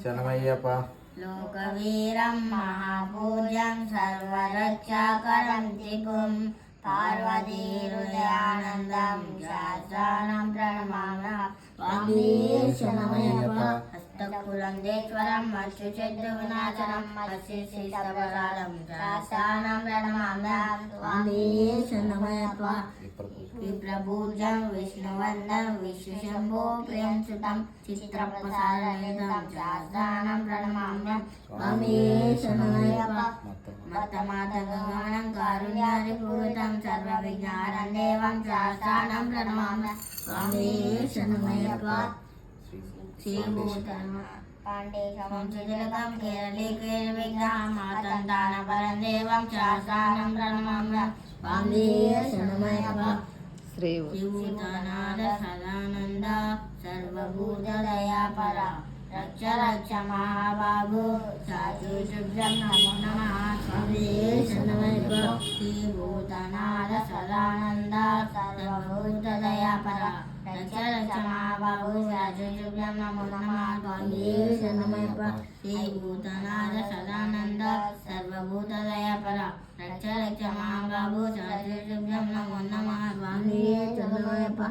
శరణమయ్యప్ప. లోకవీరం మహాపూజ్యం సర్వరక్షాకరం త్రిపుం పార్వతీహృదయానందం శాస్త్రాణం ప్రణమామ్య స్వామి శరణమయ్యప్ప. హస్తకులందేశ్వరం మత్స్యశత్రు వినాశనం మత్స్యశీసపరాలం శాస్త్రాణం ప్రణమామ్య స్వామి శరణమయ్యప్ప. విప్రభూజం విష్ణువందం విష్ణుశంభో ప్రియం సుతం చిత్రప్రసాదం శాస్త్రాణం ప్రణమామ్యం స్వామి శరణమయ్యప్ప. మత్తమాతగమనం కారుణ్యాది పూరితం సర్వ విజ్ఞానం దేవం శాస్త్రాణం ప్రణమామ్య స్వామి శరణమయ్యప్ప. శ్రీభూతం పాండేశం సుజలకం కేరళీకేర విగ్రహం మాతంతాన పరం దేవం శాస్త్రాణం ప్రణమామ్య స్వామి శరణమయ్యప్ప. శ్రీభూతనాథ సదానంద సర్వభూతదయాపర రక్ష రక్ష మహాబాహు సాధుశుభ్రం నమో నమః స్వామి శరణమయ్యప్ప. శ్రీభూతనాథ సదానంద సర్వభూతదయాపర రక్ష రక్ష మహాబాహు సాధుశుభ్రం నమో నమః స్వామి శరణమయ్యప్ప. శ్రీభూతనాథ సదానంద సర్వభూతదయాపర రక్ష రక్ష మహాబాహు సాధుశుభ్రం నమో నమః స్వామి శరణమయ్యప్ప.